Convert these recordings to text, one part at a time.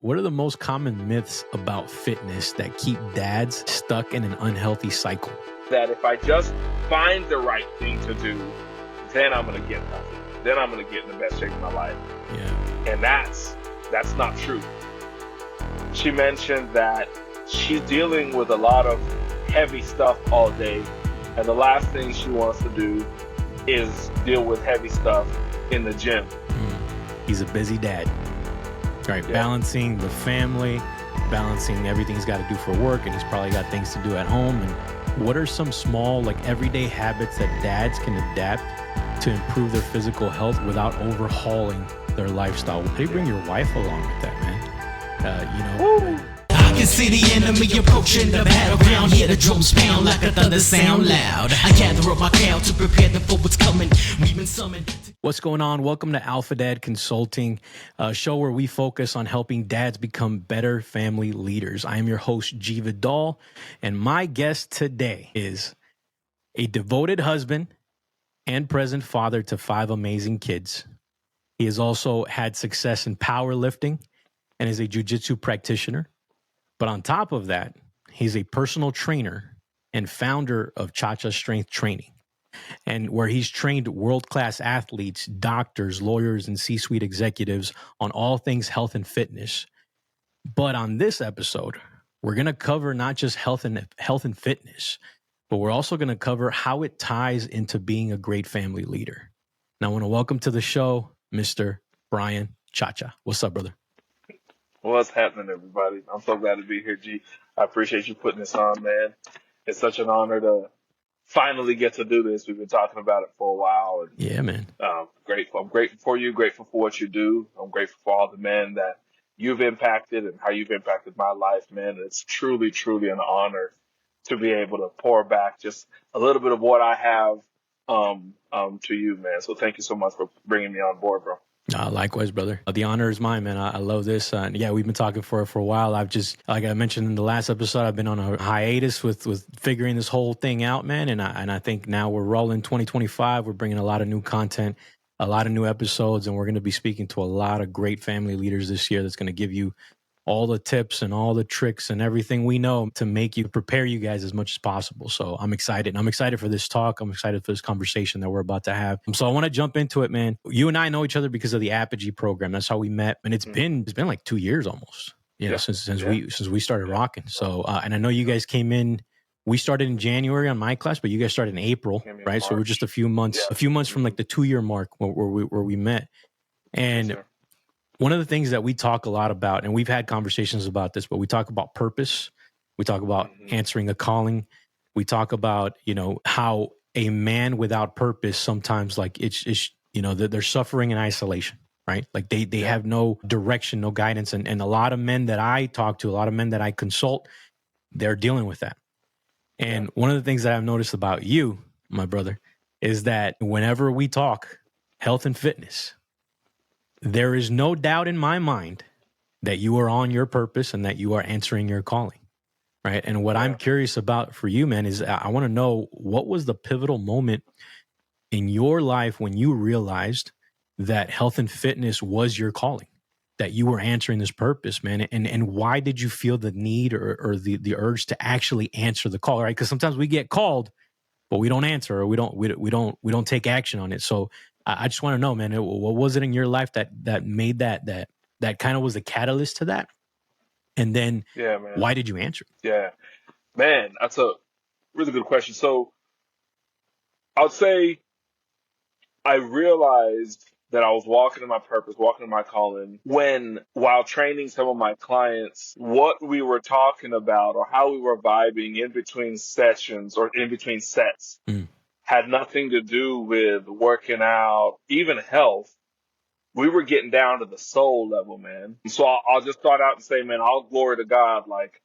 What are the most common myths about fitness that keep dads stuck in an unhealthy cycle? That if I just find the right thing to do, then I'm going to get healthy. Then I'm going to get in the best shape of my life. Yeah. And that's not true. She mentioned that she's dealing with a lot of heavy stuff all day. And the last thing she wants to do is deal with heavy stuff in the gym. He's a busy dad. Right, Yeah. Balancing the family, balancing everything he's got to do for work, and he's probably got things to do at home. And what are some small, everyday habits that dads can adapt to improve their physical health without overhauling their lifestyle? How do you bring your wife along with that, man? I can see the enemy approaching the battleground. Hear the drums pound like a thunder sound loud. I gather up my crowd to prepare them for what's coming. We've been summoned. What's going on? Welcome to Alpha Dad Consulting, a show where we focus on helping dads become better family leaders. I am your host, G. Vidal, and my guest today is a devoted husband and present father to 5 amazing kids. He has also had success in powerlifting and is a jiu-jitsu practitioner. But on top of that, he's a personal trainer and founder of Chacha Strength Training, and where he's trained world-class athletes, doctors, lawyers, and C-suite executives on all things health and fitness. But on this episode, we're going to cover not just health and fitness, but we're also going to cover how it ties into being a great family leader. Now, I want to welcome to the show, Mr. Brian Chacha. What's up, brother? What's happening, everybody? I'm so glad to be here, G. I appreciate you putting this on, man. It's such an honor to finally get to do this. We've been talking about it for a while. And, Yeah, man. grateful. I'm grateful for you, grateful for what you do. I'm grateful for all the men that you've impacted and how you've impacted my life, man. It's truly, truly an honor to be able to pour back just a little bit of what I have to you, man. So thank you so much for bringing me on board, bro. Likewise, brother. The honor is mine, man. I love this. Yeah, we've been talking for a while. I've just, like I mentioned in the last episode, I've been on a hiatus with figuring this whole thing out, man. And I think now we're rolling 2025. We're bringing a lot of new content, a lot of new episodes, and we're going to be speaking to a lot of great family leaders this year that's going to give you all the tips and all the tricks and everything we know to make you prepare you guys as much as possible. So I'm excited. I'm excited for this talk. I'm excited for this conversation that we're about to have. So I want to jump into it, man. You and I know each other because of the Apogee program. That's how we met. And it's been like 2 years almost, since we started rocking. So, and I know you guys came in, we started in January on my class, but you guys started in April, right? So we're just a few months from like the 2-year mark where we met. And one of the things that we talk a lot about, and we've had conversations about this, but we talk about purpose. We talk about answering a calling. We talk about, how a man without purpose sometimes it's they're suffering in isolation, right? Like they have no direction, no guidance. And a lot of men that I talk to, a lot of men that I consult, they're dealing with that. And one of the things that I've noticed about you, my brother, is that whenever we talk health and fitness, there is no doubt in my mind that you are on your purpose and that you are answering your calling, right? And what I'm curious about for you, man, is I want to know, what was the pivotal moment in your life when you realized that health and fitness was your calling, that you were answering this purpose, man? And why did you feel the need or the urge to actually answer the call, right? Because sometimes we get called, but we don't answer, or we don't take action on it. So I just want to know, man, what was it in your life that made that kind of was the catalyst to that? And then why did you answer? Yeah, man, that's a really good question. So I would say I realized that I was walking in my purpose, walking in my calling, while training some of my clients, what we were talking about or how we were vibing in between sessions or in between sets had nothing to do with working out, even health. We were getting down to the soul level, man. So I'll just start out and say, man, all glory to God. Like,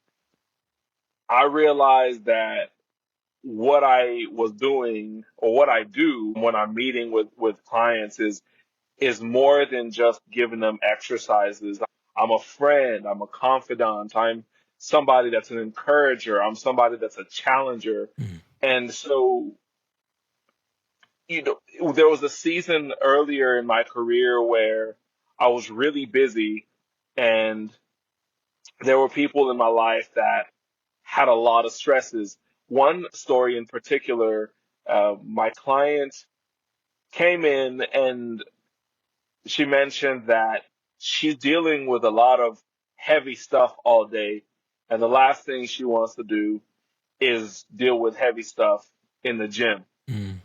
I realized that what I was doing or what I do when I'm meeting with clients is more than just giving them exercises. I'm a friend. I'm a confidant. I'm somebody that's an encourager. I'm somebody that's a challenger. And so, there was a season earlier in my career where I was really busy and there were people in my life that had a lot of stresses. One story in particular, my client came in and she mentioned that she's dealing with a lot of heavy stuff all day. And the last thing she wants to do is deal with heavy stuff in the gym. Mm,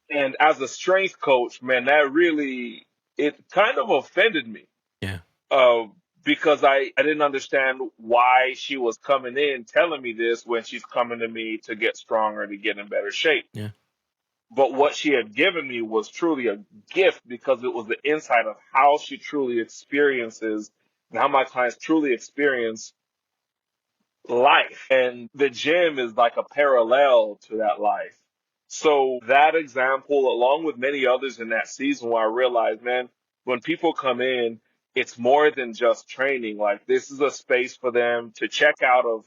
And as a strength coach, man, that really, it kind of offended me. yeah. Uh, because I didn't understand why she was coming in telling me this when she's coming to me to get stronger, to get in better shape. Yeah. But what she had given me was truly a gift because it was the insight of how she truly experiences and how my clients truly experience life. And the gym is like a parallel to that life. So that example, along with many others in that season where I realized, man, when people come in, it's more than just training. Like this is a space for them to check out of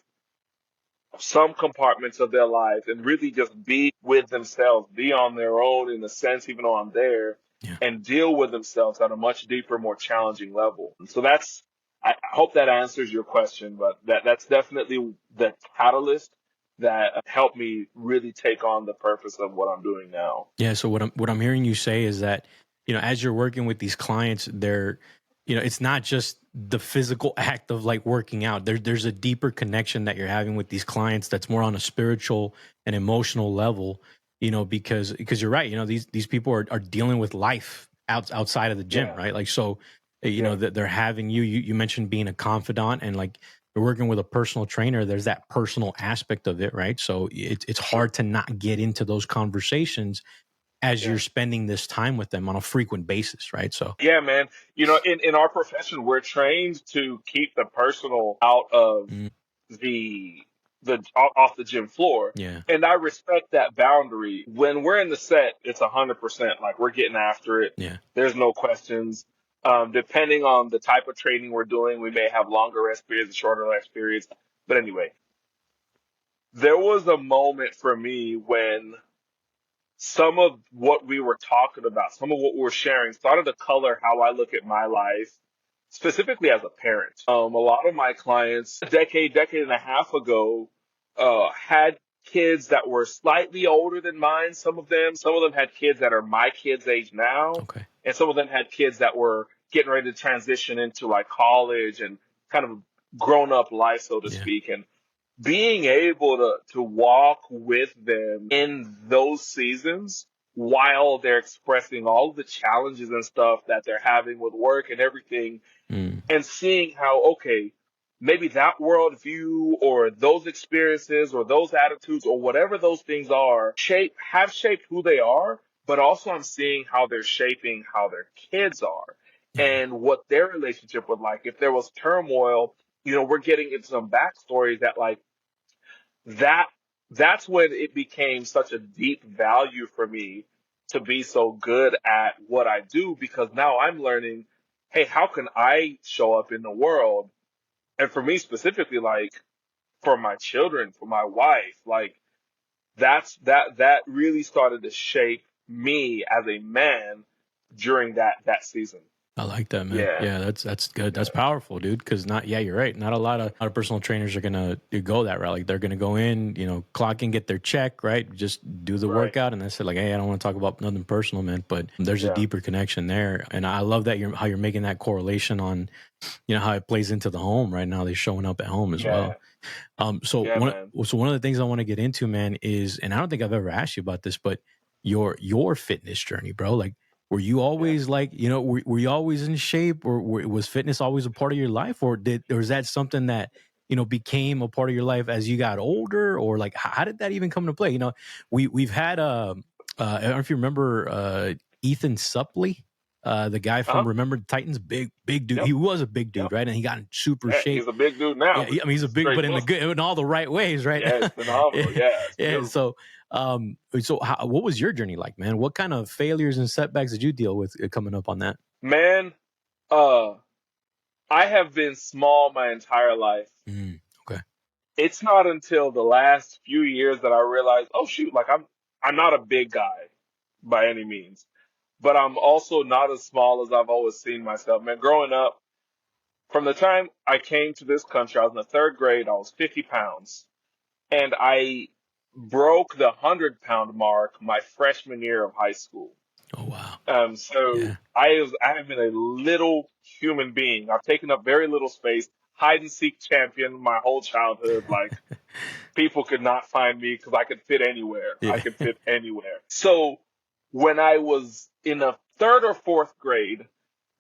some compartments of their life and really just be with themselves, be on their own in a sense, even though I'm there, Yeah. and deal with themselves at a much deeper, more challenging level. So I hope that answers your question, but that's definitely the catalyst that helped me really take on the purpose of what I'm doing now. Yeah. So what I'm hearing you say is that, as you're working with these clients, they're, it's not just the physical act of like working out. There's a deeper connection that you're having with these clients that's more on a spiritual and emotional level, because you're right. These people are dealing with life outside of the gym, Yeah, right? Like, so, yeah, that they're having you mentioned being a confidant and like you're working with a personal trainer. There's that personal aspect of it, right? So it's for sure. hard to not get into those conversations as Yeah. you're spending this time with them on a frequent basis, right? So, Yeah, man. In our profession, we're trained to keep the personal out of mm, the off the gym floor. yeah, And I respect that boundary. When we're in the set, it's 100%. Like we're getting after it. yeah, There's no questions. Depending on the type of training we're doing, we may have longer rest periods, shorter rest periods. But anyway, there was a moment for me when some of what we were talking about, some of what we were sharing started to color how I look at my life, specifically as a parent. A lot of my clients, decade and a half ago, had kids that were slightly older than mine. Some of them had kids that are my kids' age now, okay, and some of them had kids that were getting ready to transition into like college and kind of grown up life, so to yeah, speak. And being able to walk with them in those seasons while they're expressing all the challenges and stuff that they're having with work and everything, mm, and seeing how, okay, maybe that worldview or those experiences or those attitudes or whatever those things are have shaped who they are, but also I'm seeing how they're shaping how their kids are yeah, and what their relationship was like. If there was turmoil, we're getting into some backstories that like that that's when it became such a deep value for me to be so good at what I do because now I'm learning, hey, how can I show up in the world? And for me specifically, like for my children, for my wife, like that really started to shape me as a man during that season. I like that, man. Yeah, Yeah, that's good. That's yeah, powerful, dude. Because yeah, you're right. Not a lot of personal trainers are gonna go that route. Like they're gonna go in, clock in, get their check, right? Just do the right. workout, and that's it. Like, hey, I don't want to talk about nothing personal, man. But there's a Yeah, deeper connection there, and I love that how you're making that correlation on, how it plays into the home right now. They're showing up at home as yeah, well. So yeah, one man. so one of the things I want to get into, man, is, and I don't think I've ever asked you about this, but your fitness journey, bro. Like, were you Yeah. always like, were you always in shape, or was fitness always a part of your life, or is that something that became a part of your life as you got older, or like how did that even come into play? We've had I don't know if you remember Ethan Suplee. The guy Uh-huh. from Remember the Titans, big dude. Yep. He was a big dude, Yep. right? And he got in super Yeah, shape. he's a big dude now, Yeah, but I mean he's a big, straight but in the muscle. good, in all the right ways, right? Yeah, it's yeah, phenomenal. Yeah, it's yeah. beautiful. So what was your journey like, man? What kind of failures and setbacks did you deal with coming up on that? Man, uh, I have been small my entire life. Okay. It's not until the last few years that I realized, oh shoot, like I'm not a big guy by any means, but I'm also not as small as I've always seen myself. Man, growing up, From the time I came to this country, I was in the third grade. I was 50 pounds, and I broke the 100-pound mark my freshman year of high school. Oh wow. So Yeah. I have been a little human being. I've taken up very little space. Hide and seek champion my whole childhood. Like, people could not find me because I could fit anywhere. I Yeah. could fit anywhere. So when I was in the third or fourth grade,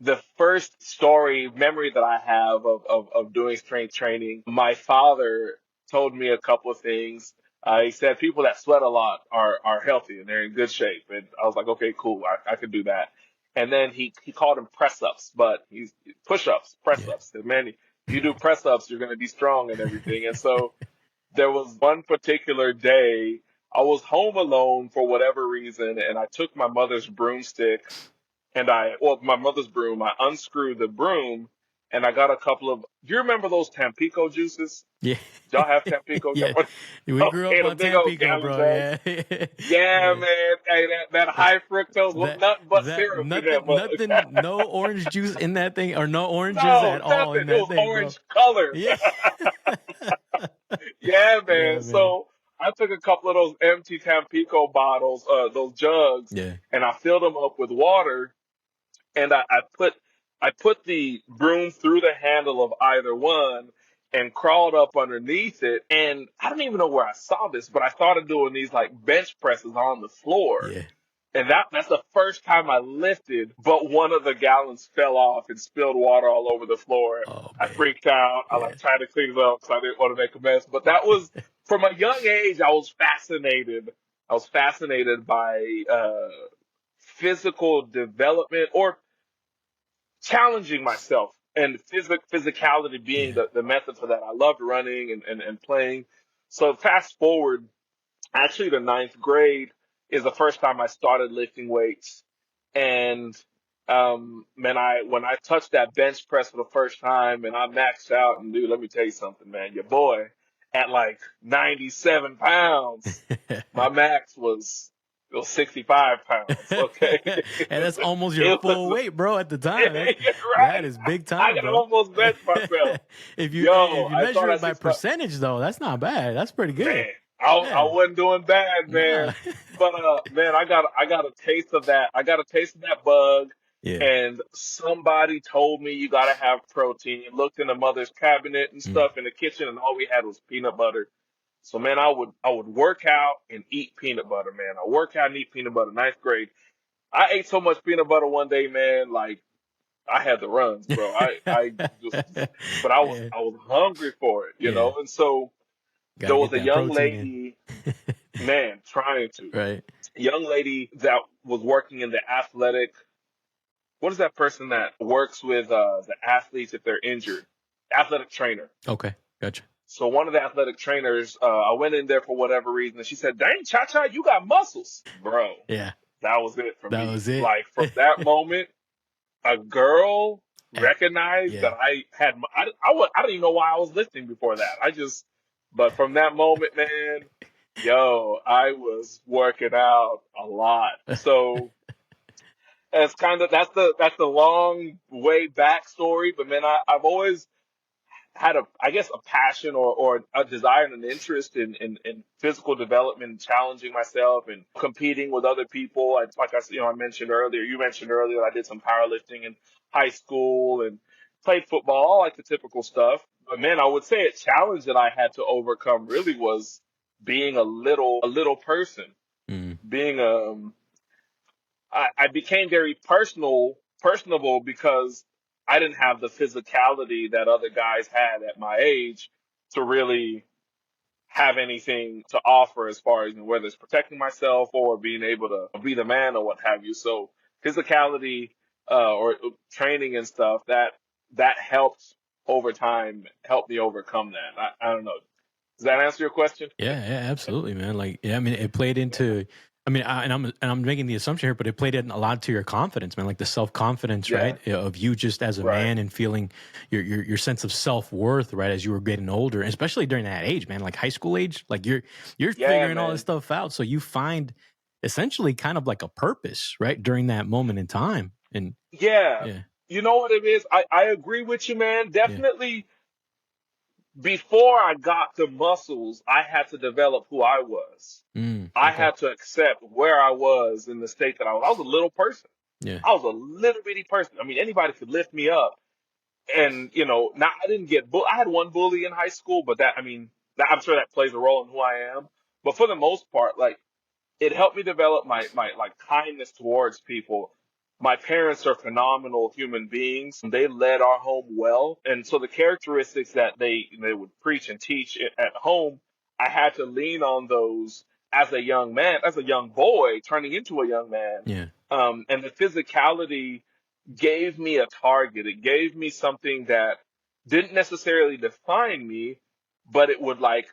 the first story memory that I have of doing strength training, my father told me a couple of things. He said people that sweat a lot are healthy and they're in good shape. And I was like, okay, cool. I could do that. And then he called them press ups, but he's push ups, press Yeah. ups. And man, if you do press ups, you're going to be strong and everything. And so there was one particular day I was home alone for whatever reason, and I took my mother's broomstick and my mother's broom, I unscrewed the broom and I got a couple of, do you remember those Tampico juices? Yeah. Y'all have Tampico? Yeah. We grew Okay, up the on big old Tampico, gallon bro. jugs. Yeah. Yeah, Yeah. man. Hey, that high fructose was That nothing but syrup in that mug. no orange juice in that thing, or no oranges No, at all nothing. in It that was thing, bro. orange color. Yeah. Yeah, man. Yeah, man. So I took a couple of those empty Tampico bottles, those jugs, Yeah. and I filled them up with water, and I put the broom through the handle of either one and crawled up underneath it. And I don't even know where I saw this, but I started doing these like bench presses on the floor. Yeah. And that's the first time I lifted, but one of the gallons fell off and spilled water all over the floor. Oh I man. freaked out. I Yeah. like tried to clean it up because I didn't want to make a mess. But that was, from a young age, I was fascinated. I was fascinated by physical development, or challenging myself, and physicality being Yeah. the method for that. I loved running and playing. So fast forward, actually the ninth grade is the first time I started lifting weights. And man, when I touched that bench press for the first time and I maxed out, and dude, let me tell you something, man, your boy at like 97 pounds, my max was, it was 65 pounds. Okay. And that's almost your It full was, weight, bro, at the time. you're That right. is big I time, got bro. almost bench myself. if Yo, you I measure thought I it by 65. percentage though, that's not bad. That's pretty good. Man, I Yeah. wasn't doing bad, Nah. man. But man, I got a taste of that. I got a taste of that bug, Yeah. and somebody told me you gotta have protein. Looked in the mother's cabinet and Mm. stuff in the kitchen, and all we had was peanut butter. So man, I would work out and eat peanut butter, man. I work out and eat peanut butter. Ninth grade, I ate so much peanut butter one day, man. Like, I had the runs, bro. I just, but Yeah. I was hungry for it, Yeah. and so there Gotta was get a that young protein in. lady, man, trying to. Right. A young lady that was working in the athletic, what is that person that works with the athletes if they're injured? Athletic trainer. Okay. Gotcha. So one of the athletic trainers, I went in there for whatever reason, and she said, "Dang, Chacha, you got muscles." Bro, Yeah. that was it for That me. was it. Like, from that moment, a girl Eh, recognized yeah. that I had, I didn't even know why I was lifting before that. But from that moment, man, yo, I was working out a lot. So it's that's the long way back story. But man, I've always had I guess a passion, or a desire and an interest in physical development, challenging myself and competing with other people. Like I, I mentioned earlier, you mentioned earlier that I did some powerlifting in high school and played football, all like the typical stuff. But man, I would say a challenge that I had to overcome really was being a little person, Mm. being I became very personable because I didn't have the physicality that other guys had at my age to really have anything to offer, as far as whether it's protecting myself or being able to be the man or what have you. So physicality, or training and stuff, that helped over time, help me overcome that. I don't know. Does that answer your question? Yeah, yeah, absolutely, man. Like, yeah, I mean, it played into. I mean, I'm making the assumption here, but it played in a lot to your confidence, man. Like the self confidence, Yeah. right, of you just as a Right. man, and feeling your sense of self worth, right, as you were getting older, and especially during that age, man, like high school age, like you're Yeah, figuring all this man. stuff out, so you find essentially kind of like a purpose, right, during that moment in time, and Yeah. yeah, You know what it is? I agree with you, man. Yeah. Definitely before I got the muscles, I had to develop who I was. I Okay. had to accept where I was in the state that I was. I was a little person. Yeah. I was a little bitty person. I mean, anybody could lift me up. And, now I didn't get I had one bully in high school, but I'm sure that plays a role in who I am. But for the most part, like, it helped me develop my like kindness towards people. My parents are phenomenal human beings. They led our home well. And so the characteristics that they would preach and teach at home, I had to lean on those as a young man, as a young boy turning into a young man. Yeah. And the physicality gave me a target. It gave me something that didn't necessarily define me, but it would like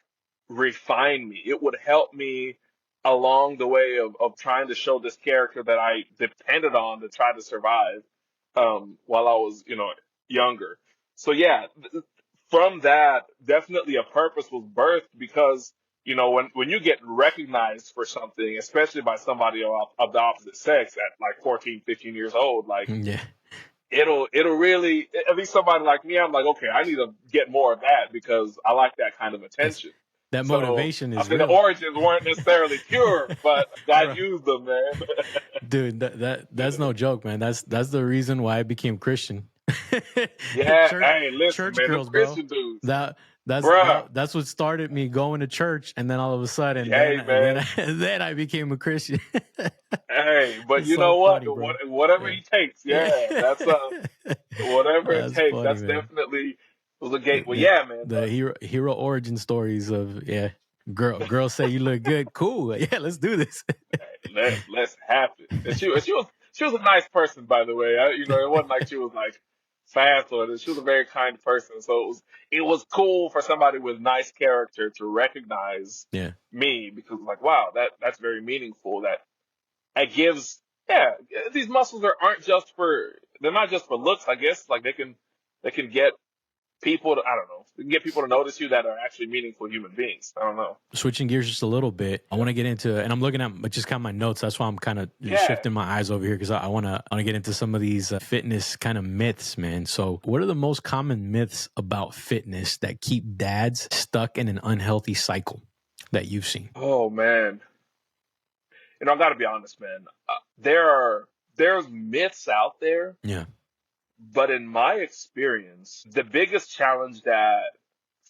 refine me. It would help me along the way of trying to show this character that I depended on to try to survive while I was, younger. So yeah, from that, definitely a purpose was birthed because, when you get recognized for something, especially by somebody of the opposite sex at like 14, 15 years old, like Yeah. it'll really, at least somebody like me, I'm like, okay, I need to get more of that because I like that kind of That's attention. that So motivation I is say the real. origins weren't necessarily pure, but God Bro. used them, man. Dude, that's no joke, man. That's the reason why I became Christian. Yeah, church hey, listen, church man, them girls, bro. Christian dudes, That bruh. that's what started me going to church, and then all of a sudden, Hey, man. then I became a Christian. Hey, but It's you so know what? funny, bro. Whatever Yeah, he takes, yeah. yeah, that's whatever it That's takes. funny, That's man. definitely was a The, gateway. the Yeah, man. the hero origin stories of girls say you look good, cool. Yeah, let's do this. Let's have it. And she was a nice person, by the way. It wasn't like she was like fast or this. She was a very kind person. So it was cool for somebody with nice character to recognize Yeah. me because like, wow, that's very meaningful. That it gives, yeah, these muscles aren't just they're not just for looks. I guess like they can get people to, I don't know, they can get people to notice you that are actually meaningful human beings. I don't know. Switching gears just a little bit, I want to get into, and I'm looking at just kind of my notes. That's why I'm kind of Yeah. shifting my eyes over here because I want to get into some of these fitness kind of myths, man. So, what are the most common myths about fitness that keep dads stuck in an unhealthy cycle that you've seen? Oh man. I got to be honest, man. There's myths out there, Yeah. but in my experience, the biggest challenge that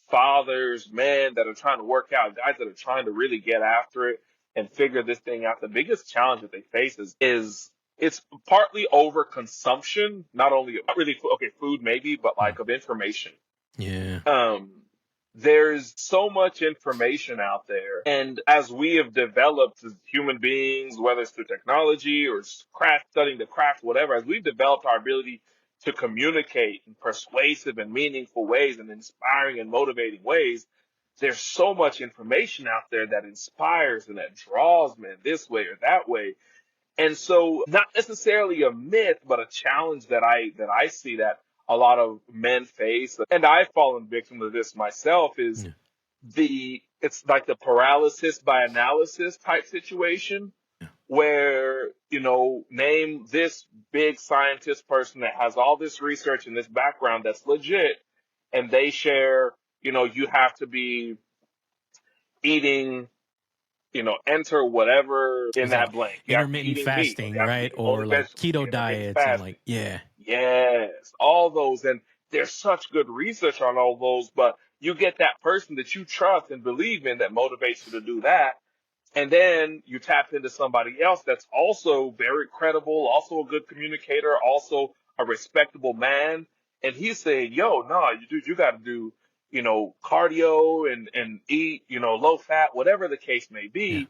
fathers, men that are trying to work out, guys that are trying to really get after it and figure this thing out, the biggest challenge that they face is it's partly overconsumption, not really okay, food maybe, but Mm. like of information. Yeah. Um, there's so much information out there. And as we have developed as human beings, whether it's through technology or studying the craft, whatever, as we've developed our ability to communicate in persuasive and meaningful ways and inspiring and motivating ways, there's so much information out there that inspires and that draws men this way or that way. And so not necessarily a myth, but a challenge that I see that a lot of men face. And I've fallen victim to this myself is Yeah. it's like the paralysis by analysis type situation Yeah. where, name this big scientist person that has all this research and this background that's legit and they share, you have to be eating, enter whatever in It's like that blank. You have to be intermittent eating meat, or you fasting, have to be right? eating only Or like vegetables, keto intermittent diets and fasting. like, yeah. Yes, all those. And there's such good research on all those, but you get that person that you trust and believe in that motivates you to do that. And then you tap into somebody else that's also very credible, also a good communicator, also a respectable man. And he's saying, yo, no, you got to do, cardio and eat, low fat, whatever the case may Yeah. be.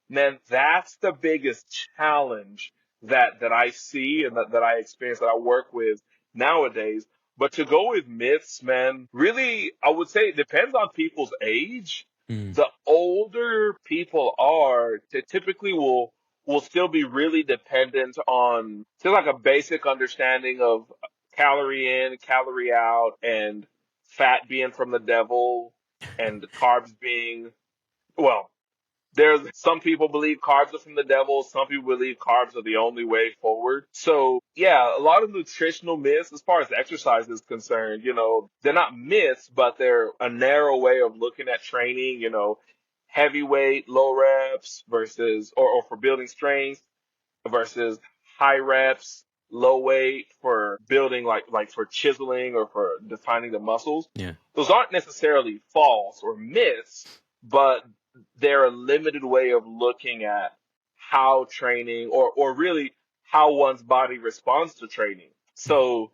Man, that's the biggest challenge that I see and that I experience, that I work with nowadays. But to go with myths, man, really, I would say it depends on people's age. Mm. The older people are, they typically will still be really dependent on still like a basic understanding of calorie in, calorie out, and fat being from the devil, and carbs being, well, There's some people believe carbs are from the devil. Some people believe carbs are the only way forward. So yeah, a lot of nutritional myths as far as exercise is concerned, they're not myths, but they're a narrow way of looking at training, heavyweight, low reps versus, or for building strength versus high reps, low weight for building like for chiseling or for defining the muscles. Yeah. Those aren't necessarily false or myths, but they're a limited way of looking at how training or really how one's body responds to training. So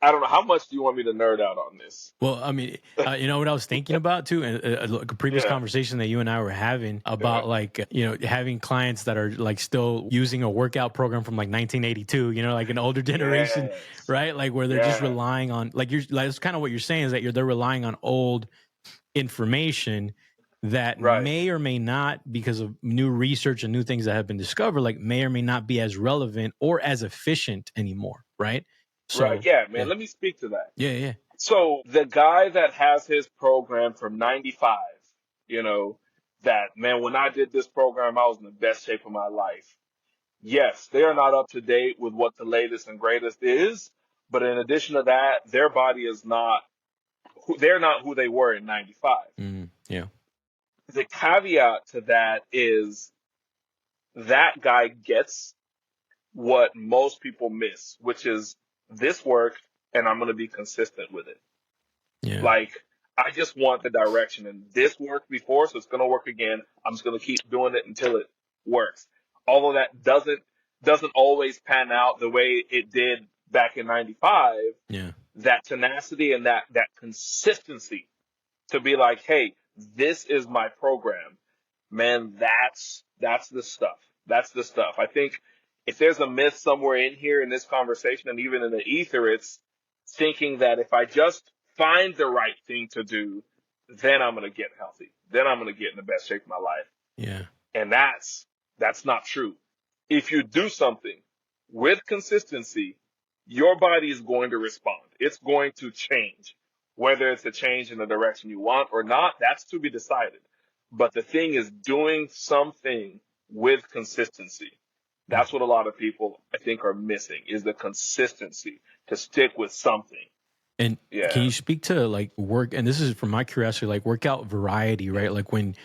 I don't know, how much do you want me to nerd out on this? Well, I mean, what I was thinking about too, and like a previous Yeah. conversation that you and I were having about Yeah. like, having clients that are like still using a workout program from like 1982, like an older generation, Yes. right? Like where they're just Yeah. relying on, like that's kind of what you're saying is that they're relying on old information that Right. may or may not, because of new research and new things that have been discovered, like may or may not be as relevant or as efficient anymore, right? Right. So, Yeah, man. Let me speak to that. yeah. So the guy that has his program from 95, that man, when I did this program, I was in the best shape of my life. Yes, they are not up to date with what the latest and greatest is, but in addition to that, their body is not, they're not who they were in 95. Yeah. The caveat to that is that guy gets what most people miss, which is this worked and I'm going to be consistent with it. Yeah. Like, I just want the direction, and this worked before, so it's going to work again. I'm just going to keep doing it until it works. Although that doesn't always pan out the way it did back in 95, Yeah. that tenacity and that consistency to be like, hey, this is my program. Man, that's the stuff. That's the stuff. I think if there's a myth somewhere in here in this conversation and even in the ether, it's thinking that if I just find the right thing to do, then I'm going to get healthy. Then I'm going to get in the best shape of my life. Yeah. And that's not true. If you do something with consistency, your body is going to respond. It's going to change. Whether it's a change in the direction you want or not, that's to be decided. But the thing is doing something with consistency. That's what a lot of people, I think, are missing, is the consistency to stick with something. And Yeah. can you speak to like work? And this is from my curiosity, like workout variety, right? Like when,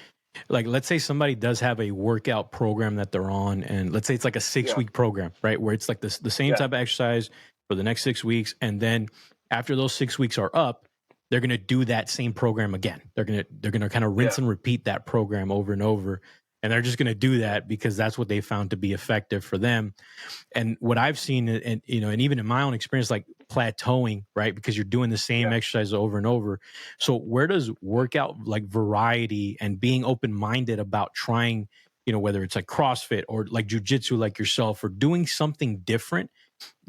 like, let's say somebody does have a workout program that they're on, and let's say it's like a 6-week program, right? Where it's like the same type of exercise for the next 6 weeks. And then after those 6 weeks are up, they're going to do that same program again. They're going to kind of rinse and repeat that program over and over. And they're just going to do that because that's what they found to be effective for them. And what I've seen, and even in my own experience, like plateauing, right? Because you're doing the same exercise over and over. So where does workout like variety and being open-minded about trying, whether it's like CrossFit or like jujitsu, like yourself, or doing something different,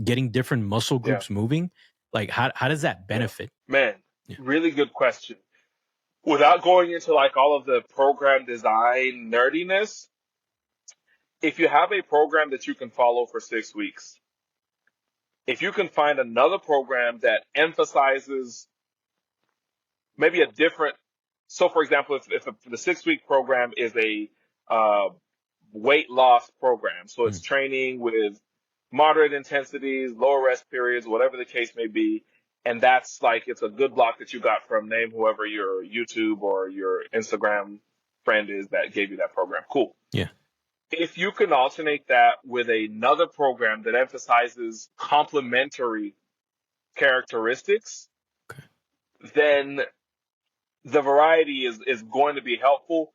getting different muscle groups moving, like how does that benefit? Man, really good question. Without going into like all of the program design nerdiness, if you have a program that you can follow for 6 weeks, if you can find another program that emphasizes maybe a different, so for example, if the 6-week program is a weight loss program, so it's training with moderate intensities, lower rest periods, whatever the case may be, and that's like, it's a good block that you got from name whoever your YouTube or your Instagram friend is that gave you that program. Cool. Yeah. If you can alternate that with another program that emphasizes complementary characteristics, then the variety is going to be helpful.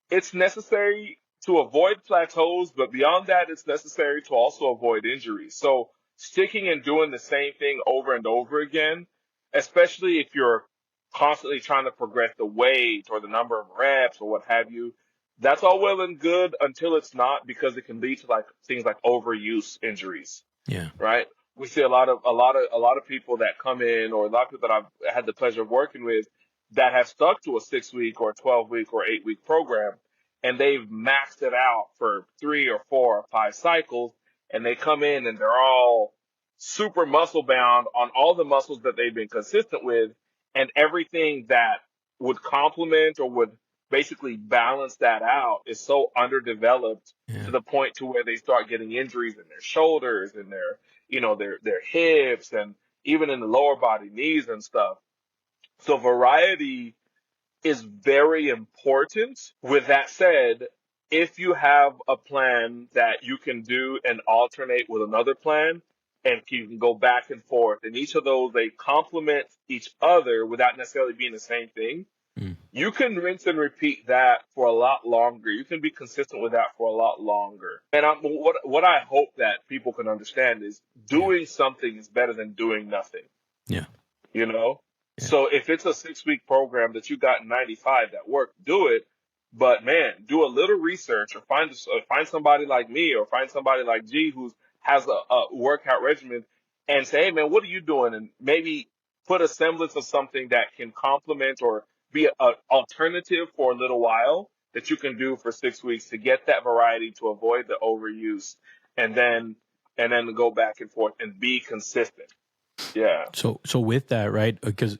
It's necessary to avoid plateaus, but beyond that, it's necessary to also avoid injuries. So sticking and doing the same thing over and over again, especially if you're constantly trying to progress the weight or the number of reps or what have you, that's all well and good until it's not, because it can lead to like things like overuse injuries. Yeah. Right? We see a lot of people that come in, or a lot of people that I've had the pleasure of working with, that have stuck to a 6-week or 12-week or 8-week program, and they've maxed it out for 3 or 4 or 5 cycles, and they come in and they're all super muscle bound on all the muscles that they've been consistent with, and everything that would complement or would basically balance that out is so underdeveloped to Yeah. the point to where they start getting injuries in their shoulders and their hips and even in the lower body, knees and stuff. So variety is very important. With that said, if you have a plan that you can do and alternate with another plan, and you can go back and forth, and each of those they complement each other without necessarily being the same thing, Mm. you can rinse and repeat that for a lot longer. You can be consistent with that for a lot longer. And what I hope that people can understand is Yeah. doing something is better than doing nothing. Yeah. You know? Yeah. So if it's a 6 week program that you got in 95 that worked, do it. But man, do a little research or find somebody like me or find somebody like G who has a workout regimen and say, hey man, what are you doing? And maybe put a semblance of something that can complement or be an alternative for a little while that you can do for 6 weeks to get that variety to avoid the overuse and then go back and forth and be consistent. Yeah. So with that, right? Because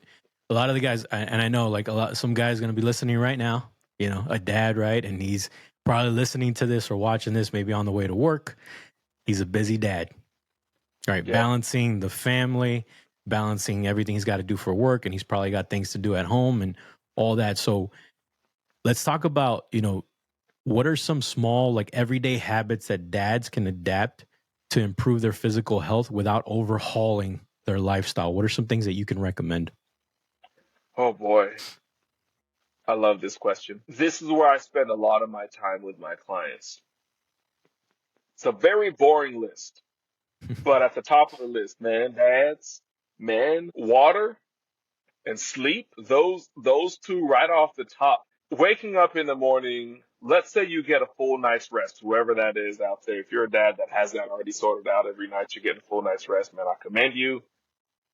a lot of the guys, and I know like some guys going to be listening right now, a dad, right? And he's probably listening to this or watching this maybe on the way to work. He's a busy dad, right? Yeah. Balancing the family, balancing everything he's got to do for work. And he's probably got things to do at home and all that. So let's talk about, what are some small, like everyday habits that dads can adapt to improve their physical health without overhauling their lifestyle? What are some things that you can recommend? Oh boy, I love this question. This is where I spend a lot of my time with my clients. It's a very boring list, but at the top of the list, man, dads, men, water and sleep, those two right off the top. Waking up in the morning, let's say you get a full night's rest, whoever that is out there. If you're a dad that has that already sorted out every night, you're getting a full night's rest, man, I commend you.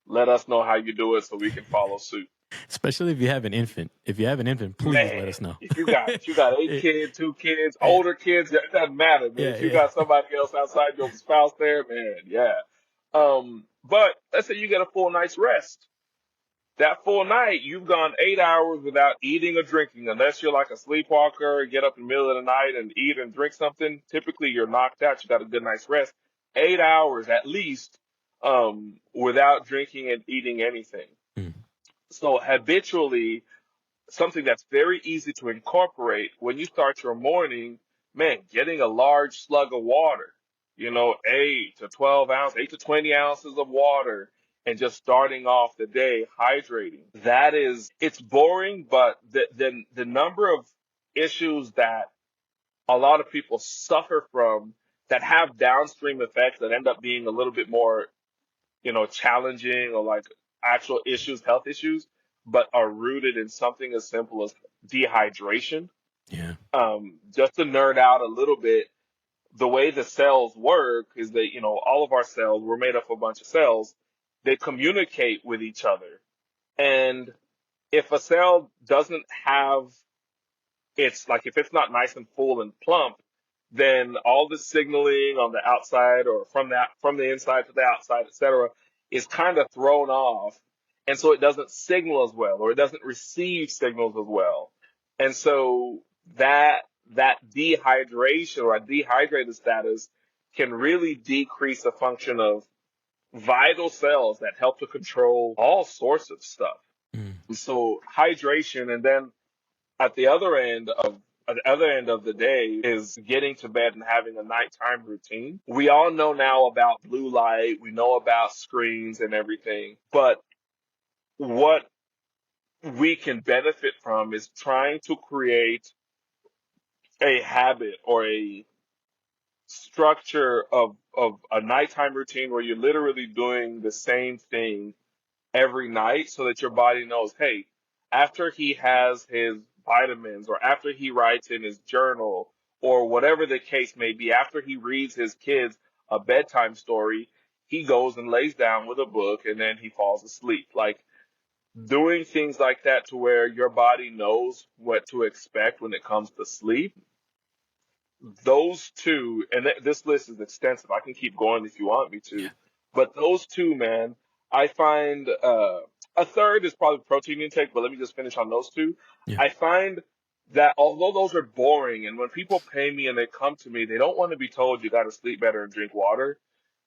Let us know how you do it so we can follow suit. Especially if you have an infant. If you have an infant, please Man, let us know. if you got 8 kids, 2 kids, Yeah, older kids, it doesn't matter, man. yeah, If you yeah. got somebody else outside your spouse there, man, yeah. But let's say you get a full night's rest. That full night, you've gone 8 hours without eating or drinking, unless you're like a sleepwalker, get up in the middle of the night and eat and drink something. Typically, you're knocked out. You got a good night's rest. 8 hours at least, without drinking and eating anything. Mm. So habitually, something that's very easy to incorporate when you start your morning, man, getting a large slug of water, 8 to 12 ounces, 8 to 20 ounces of water, and just starting off the day hydrating. It's boring, but the number of issues that a lot of people suffer from that have downstream effects that end up being a little bit more challenging or like actual issues, health issues, but are rooted in something as simple as dehydration. Yeah. Just to nerd out a little bit, the way the cells work is that, all of our cells, we're made up of a bunch of cells. They communicate with each other. And if a cell doesn't have if it's not nice and full and plump, then all the signaling on the outside or from the inside to the outside, etc., is kind of thrown off, and so it doesn't signal as well, or it doesn't receive signals as well, and so that dehydration or a dehydrated status can really decrease the function of vital cells that help to control all sorts of stuff. Mm. So hydration, and then at the other end of the day is getting to bed and having a nighttime routine. We all know now about blue light. We know about screens and everything. But what we can benefit from is trying to create a habit or a structure of a nighttime routine where you're literally doing the same thing every night so that your body knows, hey, after he has his vitamins or after he writes in his journal or whatever the case may be, after he reads his kids a bedtime story, he goes and lays down with a book and then he falls asleep. Like doing things like that to where your body knows what to expect when it comes to sleep. Those two, and this list is extensive. I can keep going if you want me to, Yeah. but those two, man, I find a third is probably protein intake. But let me just finish on those two. Yeah. I find that although those are boring, and when people pay me and they come to me, they don't want to be told you got to sleep better and drink water.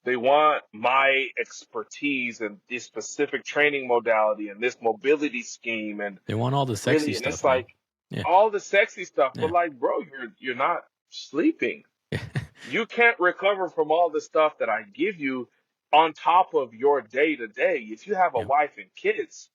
They want my expertise and this specific training modality and this mobility scheme, and They want all the sexy really, and it's stuff, man. like Yeah. all the sexy stuff. But Yeah. like, bro, you're not sleeping. You can't recover from all the stuff that I give you on top of your day to day. If you have a Yeah. wife and kids,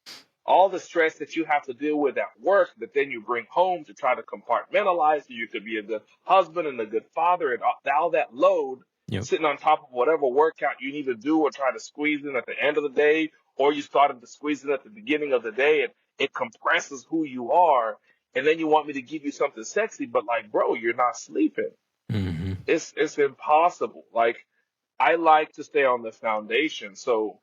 all the stress that you have to deal with at work that then you bring home to try to compartmentalize so you could be a good husband and a good father, and all that load Yep. sitting on top of whatever workout you need to do or try to squeeze in at the end of the day, or you started to squeeze it at the beginning of the day, and it compresses who you are. And then you want me to give you something sexy, but like, bro, you're not sleeping. Mm-hmm. It's impossible. Like, I like to stay on the foundation. So,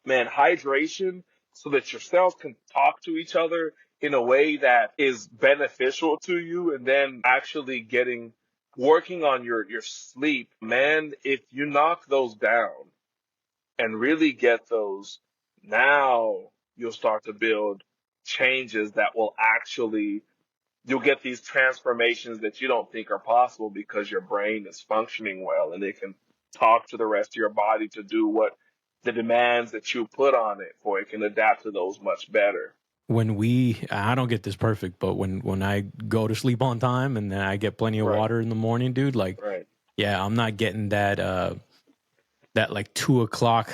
man, hydration so that your cells can talk to each other in a way that is beneficial to you, and then actually working on your sleep. Man, if you knock those down and really get those, now you'll start to build changes that will actually, you'll get these transformations that you don't think are possible because your brain is functioning well and it can talk to the rest of your body to do what the demands that you put on it for it can adapt to those much better. I don't get this perfect, but when I go to sleep on time and then I get plenty of Right, water in the morning, dude, like, right. yeah, I'm not getting that like 2 o'clock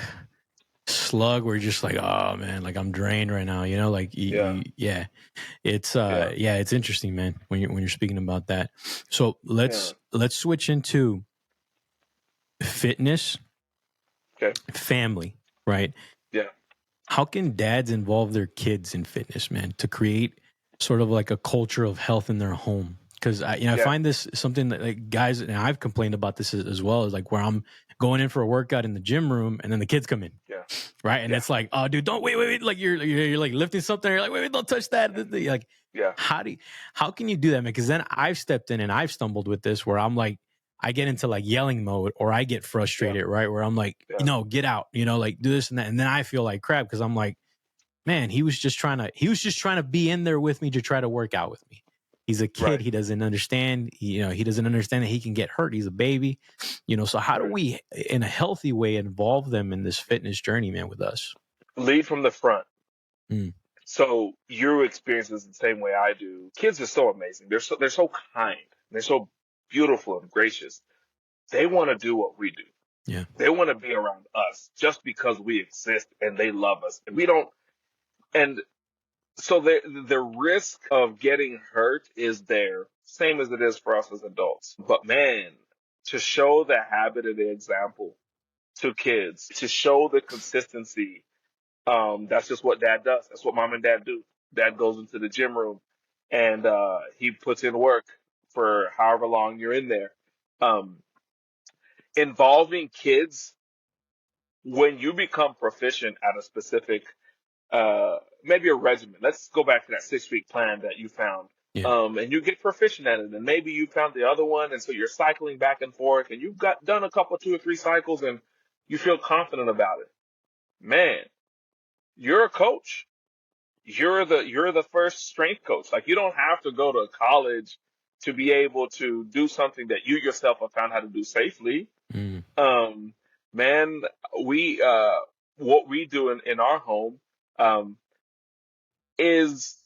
slug where you're just like, oh man, like I'm drained right now, you know, like Yeah, yeah, it's yeah, yeah, it's interesting, man, when you're speaking about that. So yeah. let's switch into fitness, Okay. family, right? Yeah, How can dads involve their kids in fitness, man, to create sort of like a culture of health in their home? Because I yeah, find this something that like guys, and I've complained about this as well, is like where I'm going in for a workout in the gym room and then the kids come in, yeah, right? And yeah, it's like, oh, dude, don't wait, like you're like lifting something, you're like, wait, don't touch that. Like, yeah. how do you, how can you do that, man? Because then I've stepped in and I've stumbled with this where I'm like, I get into like yelling mode or I get Yeah, frustrated, right? Where I'm like, yeah. get out, like do this and that, and then I feel like crap because I'm like, man, he was just trying to be in there with me to try to work out with me. He's a kid. Right, He doesn't understand. He doesn't understand that he can get hurt. He's a baby. So how do right. we, in a healthy way, involve them in this fitness journey, man, with us? Lead from the front. Mm, So you experience this the same way I do. Kids are so amazing. They're so kind. They're so beautiful and gracious. They want to do what we do. yeah. They want to be around us just because we exist and they love us. And we don't, and so the risk of getting hurt is there, same as it is for us as adults. But man, to show the habit and the example to kids, to show the consistency, that's just what dad does. That's what mom and dad do. Dad goes into the gym room and he puts in work for however long you're in there. Um, Involving kids when you become proficient at a specific, maybe a regimen. Let's go back to that 6 week plan that you found. Yeah. And you get proficient at it, and maybe you found the other one, and so you're cycling back and forth, and you've got done a couple, 2 or 3 cycles, and you feel confident about it. Man, you're a coach. You're the first strength coach. Like, you don't have to go to college to be able to do something that you yourself have found how to do safely. Mm, Um, Man, we what we do in our home um, is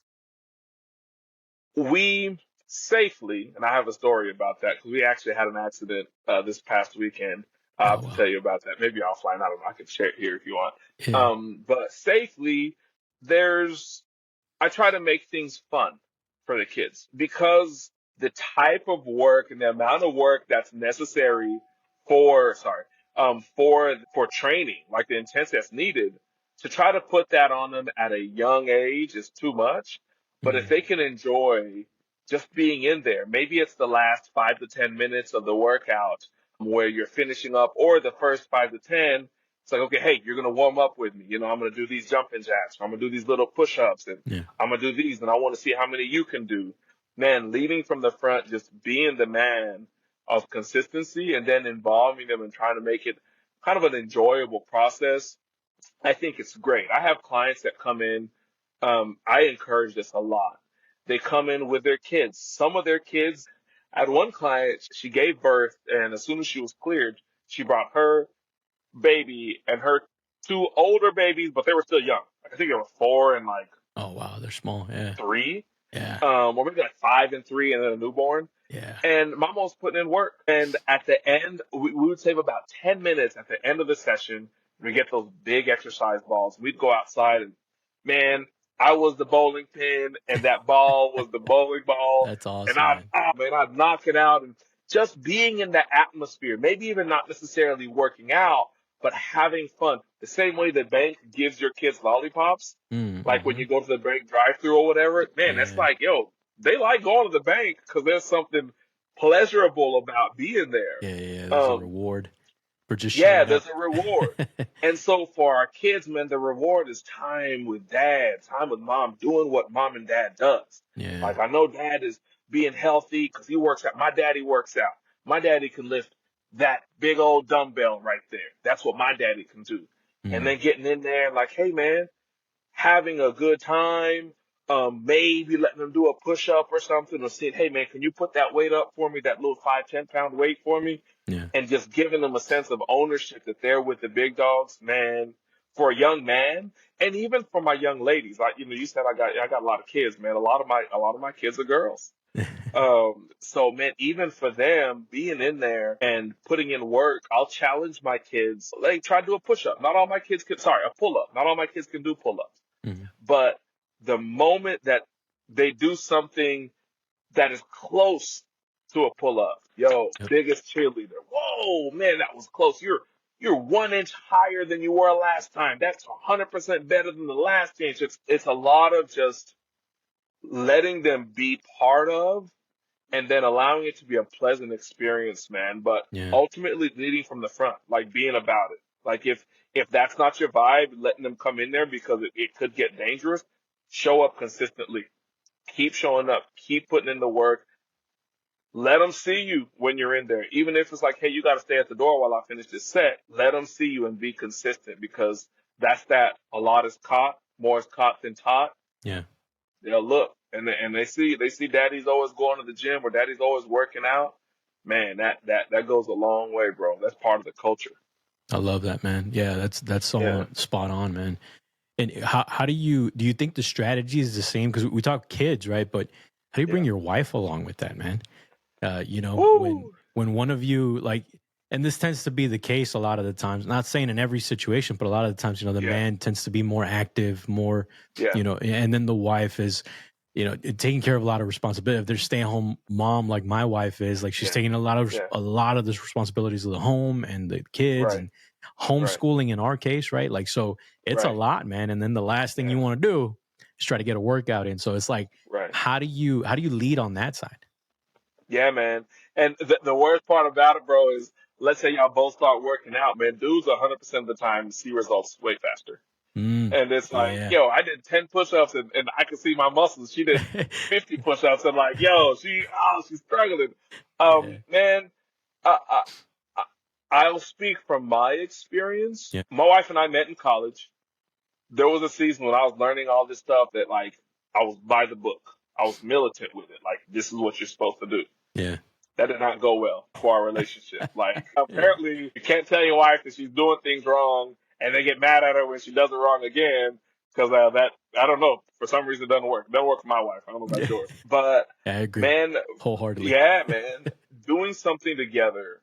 we safely, and I have a story about that because we actually had an accident this past weekend. I'll oh have to wow. tell you about that. Maybe offline. I don't know. I can share it here if you want. Yeah. But safely, there's I try to make things fun for the kids because the type of work and the amount of work that's necessary for training, like the intensity that's needed, to try to put that on them at a young age is too much. But if Mm, they can enjoy just being in there, maybe it's the last 5 to 10 minutes of the workout where you're finishing up, or the first 5 to 10. It's like, okay, hey, you're gonna warm up with me. I'm gonna do these jumping jacks. I'm gonna do these little push-ups, and yeah. I'm gonna do these, and I want to see how many you can do. Man, leading from the front, just being the man of consistency, and then involving them and trying to make it kind of an enjoyable process. I think it's great. I have clients that come in. I encourage this a lot. They come in with their kids. Some of their kids, I had one client, she gave birth, and as soon as she was cleared, she brought her baby and her two older babies, but they were still young. Like, I think they were 4 and like Oh wow, they're small. Yeah. 3, Yeah. or maybe like 5 and 3, and then a newborn. Yeah. And Mama was putting in work. And at the end, we would save about 10 minutes at the end of the session. We get those big exercise balls. We'd go outside and, man, I was the bowling pin and that ball was the bowling ball. That's And awesome, man. I'd knock it out. And just being in the atmosphere, maybe even not necessarily working out, but having fun. The same way the bank gives your kids lollipops, like when Mm-hmm. you go to the bank drive-through or whatever, man, that's Yeah. like, yo, they like going to the bank because there's something pleasurable about being there. Yeah. Yeah. There's a reward for just Yeah, showing up. there's a reward. And so for our kids, man, the reward is time with dad, time with mom, doing what mom and dad does. Yeah. Like I know dad is being healthy because he works out. My daddy works out. My daddy can lift that big old dumbbell right there. That's what my daddy can do. And Mm. then getting in there and like, hey man, having a good time, maybe letting them do a push up or something, or saying, hey man, can you put that weight up for me, that little 5, 10 pound weight for me? Yeah. And just giving them a sense of ownership that they're with the big dogs, man, for a young man, and even for my young ladies. Like, you said I got a lot of kids, man. A lot of my kids are girls. So man, even for them being in there and putting in work, I'll challenge my kids. Like, try to do a push up. Not all my kids can, sorry, a pull up. Not all my kids can do pull ups. Mhm. But the moment that they do something that is close to a pull up, yo, Yep. biggest cheerleader. Whoa, man, that was close. You're 1 inch higher than you were last time. That's 100% better than the last inch. It's a lot of just letting them be part of and then allowing it to be a pleasant experience, man. But Yeah. ultimately leading from the front, like being about it. Like if that's not your vibe, letting them come in there because it could get dangerous, show up consistently. Keep showing up. Keep putting in the work. Let them see you when you're in there. Even if it's like, hey, you got to stay at the door while I finish this set. Let them see you and be consistent because that's that. A lot is caught. More is caught than taught. Yeah. They'll look and they see daddy's always going to the gym or daddy's always working out. Man, that goes a long way, bro. That's part of the culture. I love that, man. Yeah, that's so Yeah. spot on, man. And how do you think the strategy is the same? Because we talk kids, right? But how do you bring Yeah. your wife along with that, man? Woo! When one of you like, and this tends to be the case a lot of the times. Not saying in every situation, but a lot of the times, the Yeah. man tends to be more active, more, Yeah. and then the wife is, taking care of a lot of responsibility. If there's stay-at-home mom like my wife is, like she's Yeah. taking a lot of Yeah. the responsibilities of the home and the kids Right. and homeschooling in our case, right? Like, so it's a Right. lot, man. And then the last thing Yeah. you want to do is try to get a workout in. So it's like, Right. how do you lead on that side? Yeah, man. And the worst part about it, bro, is let's say y'all both start working out, man. Dudes 100% of the time see results way faster. And it's like, Yeah. yo, I did 10 push-ups and I could see my muscles. She did 50 push-ups and like, yo, she's struggling. Yeah. Man, I, I, I'll speak from my experience. Yeah. My wife and I met in college. There was a season when I was learning all this stuff that like I was by the book. I was militant with it. Like, this is what you're supposed to do. Yeah. That did not go well for our relationship. Like, apparently you can't tell your wife that she's doing things wrong and then get mad at her when she does it wrong again. Cause that, I don't know, for some reason it doesn't work. It doesn't work for my wife. I don't know about yours. But I agree. man, Wholeheartedly. yeah, man, doing something together.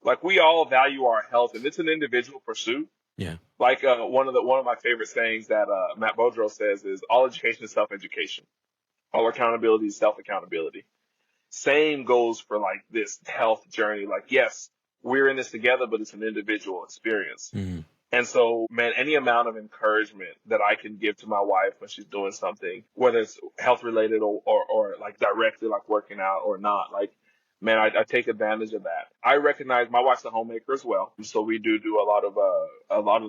Like, we all value our health and it's an individual pursuit. Yeah. Like, one of my favorite sayings that, Matt Bodro says is all education is self-education. All accountability is self-accountability. Same goes for like this health journey. Like, yes, we're in this together, but it's an individual experience. Mhm. And so, man, any amount of encouragement that I can give to my wife when she's doing something, whether it's health related or like directly like working out or not, like, man, I take advantage of that. I recognize my wife's a homemaker as well. So we do a lot of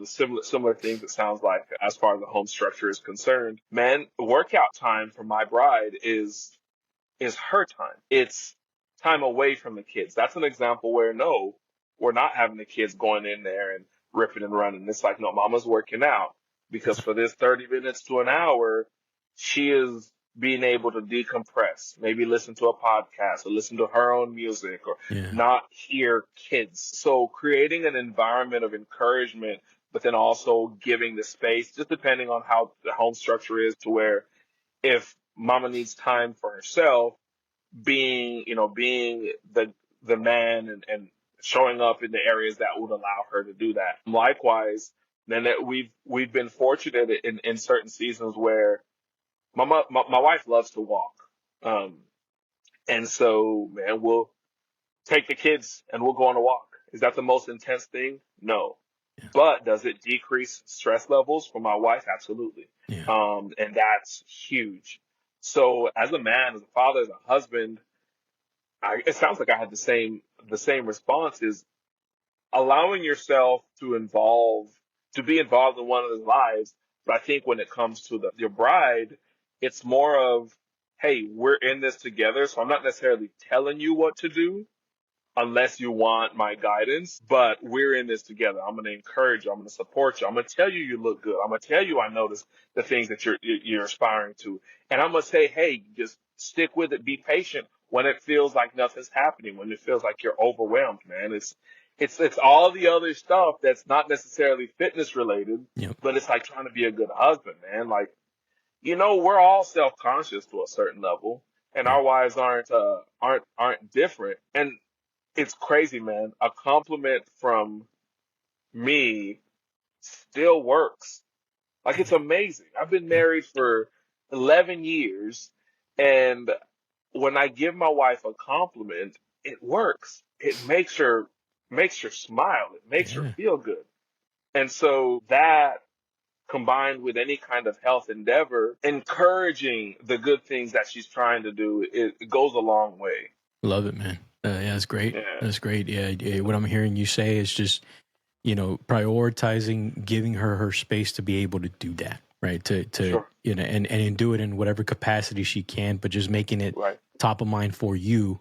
the similar things, it sounds like, as far as the home structure is concerned. Man, workout time for my bride is her time. It's time away from the kids. That's an example where no, we're not having the kids going in there and ripping and running. It's like, no, mama's working out because for this 30 minutes to an hour, she is being able to decompress, maybe listen to a podcast or listen to her own music or Yeah. not hear kids. So creating an environment of encouragement, but then also giving the space, just depending on how the home structure is, to where if mama needs time for herself, being the man and showing up in the areas that would allow her to do that. Likewise, then that we've been fortunate in certain seasons where my wife loves to walk. Um, and so, man, we'll take the kids and we'll go on a walk. Is that the most intense thing? No. Yeah. But does it decrease stress levels for my wife? Absolutely. Yeah. And that's huge. So as a man, as a father, as a husband, it sounds like I had the same response, is allowing yourself to be involved in one another's lives. But I think when it comes to your bride, it's more of, hey, we're in this together. So I'm not necessarily telling you what to do unless you want my guidance, but we're in this together. I'm going to encourage you. I'm going to support you. I'm going to tell you you look good. I'm going to tell you I notice the things that you're aspiring to. And I'm going to say, hey, just stick with it. Be patient when it feels like nothing's happening, when it feels like you're overwhelmed, man. It's all the other stuff that's not necessarily fitness related, Yep. but it's like trying to be a good husband, man. Like, we're all self-conscious to a certain level, and Yeah. our wives aren't different. And it's crazy, man. A compliment from me still works. Like, it's amazing. I've been Yeah. married for 11 years, and when I give my wife a compliment, it works. It makes her smile. It makes her Yeah. feel good. And so that, combined with any kind of health endeavor, encouraging the good things that she's trying to do, it goes a long way. Love it, man. Yeah, that's great. Yeah, That's great. Yeah, what I'm hearing you say is just, prioritizing giving her space to be able to do that, right? To sure. and do it in whatever capacity she can, but just making it Right, top of mind for you,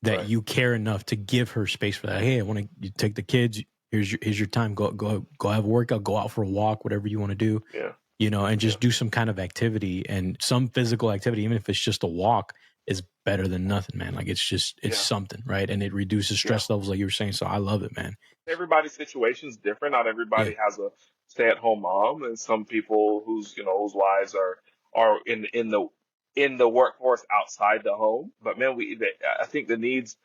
that right. you care enough to give her space for that. Hey, I want to take the kids. Here's your time. Go have a workout. Go out for a walk. Whatever you want to do. Yeah, And yeah, just do some kind of activity, and some physical activity, even if it's just a walk, is better than nothing, man. Like, it's yeah, something, right? And it reduces yeah. stress levels, like you were saying. So I love it, man. Everybody's situation is different. Not Yeah. everybody has a stay-at-home mom, and some people whose wives are in the workforce outside the home. But man, I think the needs,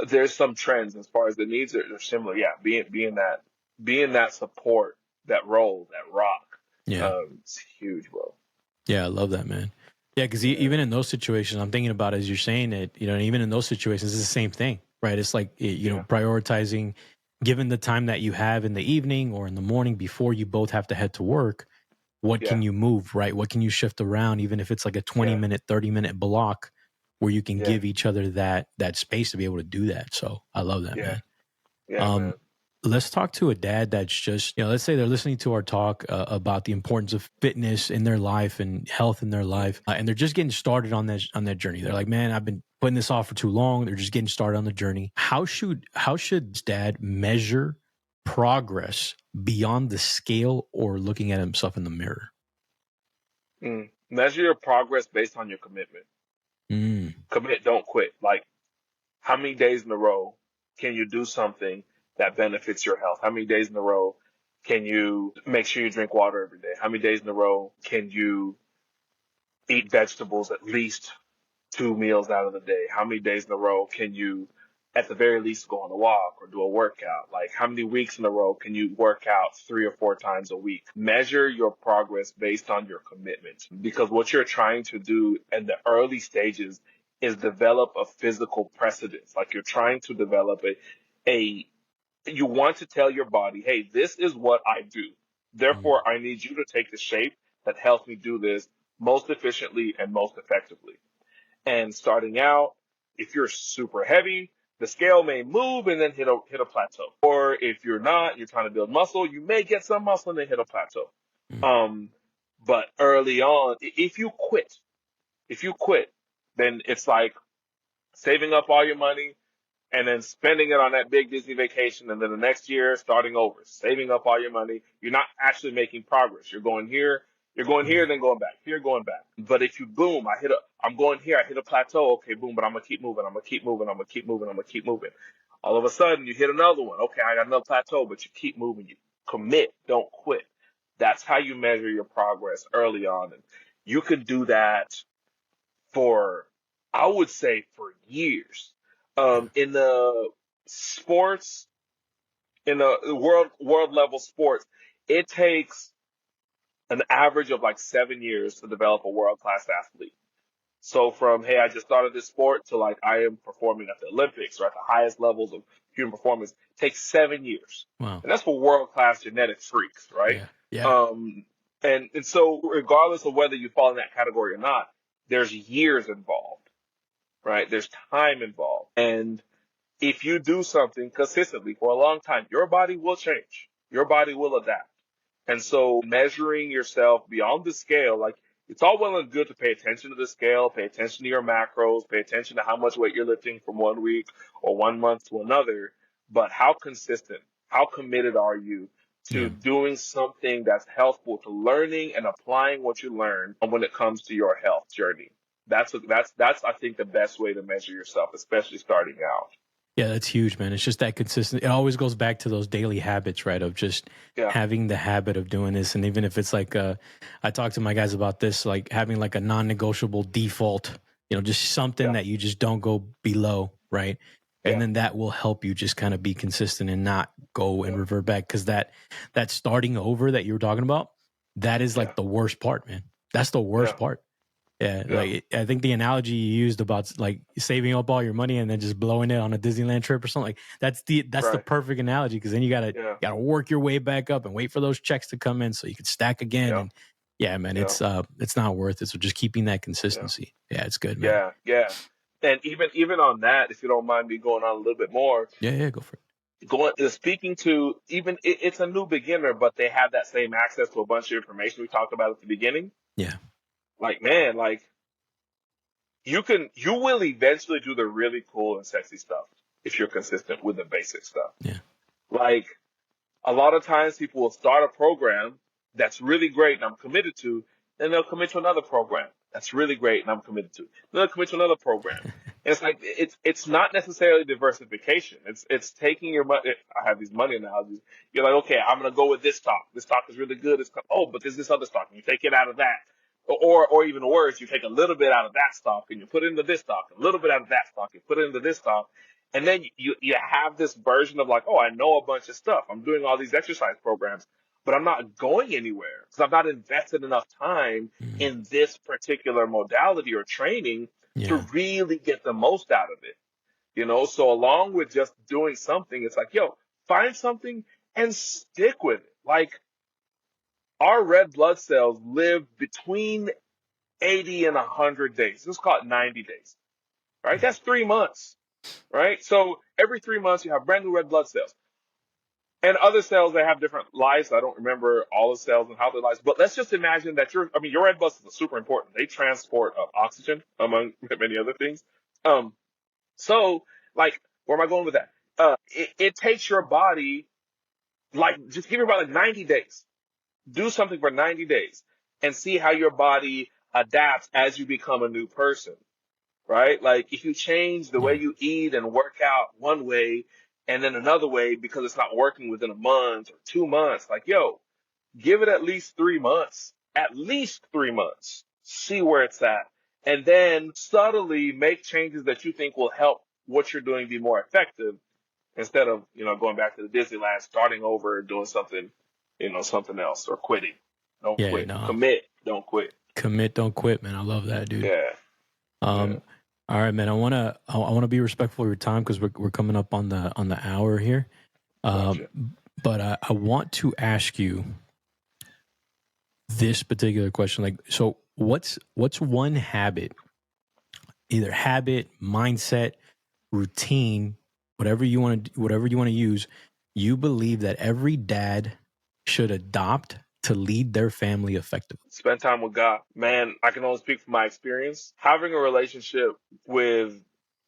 there's some trends as far as the needs are similar. Yeah, being that support, that role, that rock, Yeah. it's huge, bro. Yeah, I love that, man. Yeah, because Yeah, even in those situations, I'm thinking about, as you're saying it, and even in those situations, it's the same thing, right? It's like, yeah, prioritizing, given the time that you have in the evening or in the morning before you both have to head to work, what yeah, can you move, right? What can you shift around, even if it's like a 20-minute, 30-minute block where you can yeah, give each other that space to be able to do that. So I love that, yeah, man. yeah, Um, man. let's talk to a dad that's just, let's say they're listening to our talk about the importance of fitness in their life and health in their life, and they're just getting started on that journey. They're like, man, I've been putting this off for too long. They're just getting started on the journey. How should dad measure progress beyond the scale or looking at himself in the mirror? Measure your progress based on your commitment. Mm, Commit, don't quit. Like, how many days in a row can you do something that benefits your health? How many days in a row can you make sure you drink water every day? How many days in a row can you eat vegetables at least 2 meals out of the day? How many days in a row can you, at the very least, go on a walk or do a workout? Like, how many weeks in a row can you work out 3 or 4 times a week? Measure your progress based on your commitment, because what you're trying to do in the early stages is develop a physical precedence. Like, you're trying to develop a you want to tell your body, hey, this is what I do. mm, Therefore, I need you to take the shape that helps me do this most efficiently and most effectively. And starting out, if you're super heavy, the scale may move and then hit a plateau. Or if you're not, you're trying to build muscle, you may get some muscle and then hit a plateau. mm. Um, but early on, if you quit, then it's like saving up all your money and then spending it on that big Disney vacation, and then the next year starting over, saving up all your money. You're not actually making progress. You're going here, You're going here, then going back. Here, going back. But if you boom, I'm going here, I hit a plateau. Okay, boom, but I'm gonna keep moving. I'm gonna keep moving. I'm gonna keep moving. I'm gonna keep moving. All of a sudden, you hit another one. Okay, I got another plateau, but you keep moving. You commit, don't quit. That's how you measure your progress early on, and you could do that for, I would say, for years. In the sports, in the world level sports, it takes an average of like 7 years to develop a world class athlete. So from, hey, I just started this sport to like I am performing at the Olympics or at the highest levels of human performance takes 7 years. Wow. And that's for world class genetic freaks, right? Yeah. Yeah. And so regardless of whether you fall in that category or not, there's years involved, right? There's time involved. And if you do something consistently for a long time, your body will change. Your body will adapt. And so measuring yourself beyond the scale, like it's all well and good to pay attention to the scale, pay attention to your macros, pay attention to how much weight you're lifting from 1 week or 1 month to another. But how consistent, how committed are you to Yeah. doing something that's helpful to learning and applying what you learn when it comes to your health journey? That's I think the best way to measure yourself, especially starting out. Yeah, that's huge, man. It's just that consistent. It always goes back to those daily habits, right? Of just Yeah. having the habit of doing this. And even if it's like, I talk to my guys about this, like having like a non-negotiable default, just something Yeah. that you just don't go below, right? And Yeah. then that will help you just kind of be consistent and not go and revert back. Cause that starting over that you were talking about, that is like Yeah. the worst part, man. That's the worst Yeah. part. Yeah, Yeah. like I think the analogy you used about like saving up all your money and then just blowing it on a Disneyland trip or something, like that's the Right. perfect analogy, because then you Yeah. gotta work your way back up and wait for those checks to come in so you can stack again. Yeah. And yeah, man, Yeah. it's not worth it. So just keeping that consistency, yeah, it's good, man. Yeah. Yeah. And even on that, if you don't mind me going on a little bit more, Yeah, go for it. speaking to even it's a new beginner, but they have that same access to a bunch of information we talked about at the beginning. Yeah, Like, man, like you will eventually do the really cool and sexy stuff if you're consistent with the basic stuff. yeah, Like a lot of times people will start a program that's really great and I'm committed to, then they'll commit to another program that's really great and I'm committed to. Then they'll commit to another program. And it's like it's not necessarily diversification. It's taking your money. I have these money analogies. You're like, okay, I'm gonna go with this stock. This stock is really good. But there's this other stock. And you take it out of that. Or even worse, you take a little bit out of that stock and you put it into this stock, a little bit out of that stock, you put it into this stock. And then you have this version of like, oh, I know a bunch of stuff. I'm doing all these exercise programs, but I'm not going anywhere because I've not invested enough time in this particular modality or training to yeah, really get the most out of it. So along with just doing something, it's like, yo, find something and stick with it. Like our red blood cells live between 80 and 100 days. Let's call it 90 days, right? That's 3 months. Right? So every 3 months you have brand new red blood cells. And other cells, they have different lives. I don't remember all the cells and how their lives, but let's just imagine that your red blood cells are super important. They transport oxygen among many other things. So like, where am I going with that? It takes your body, like, just give your body like 90 days. Do something for 90 days and see how your body adapts as you become a new person. Right? Like if you change the way you eat and work out one way and then another way because it's not working within a month or 2 months, like, yo, give it at least 3 months, see where it's at. And then subtly make changes that you think will help what you're doing be more effective instead of, going back to the Disneyland, starting over, doing something, something else or quitting. Don't quit. no. Commit. Don't quit. Commit, don't quit, man. I love that, dude. Yeah. All right, man. I wanna be respectful of your time because we're coming up on the hour here. Gotcha. But I want to ask you this particular question. Like, so what's one habit, either habit, mindset, routine, whatever you want to use, you believe that every dad should adopt to lead their family effectively? Spend time with God. Man, I can only speak from my experience. Having a relationship with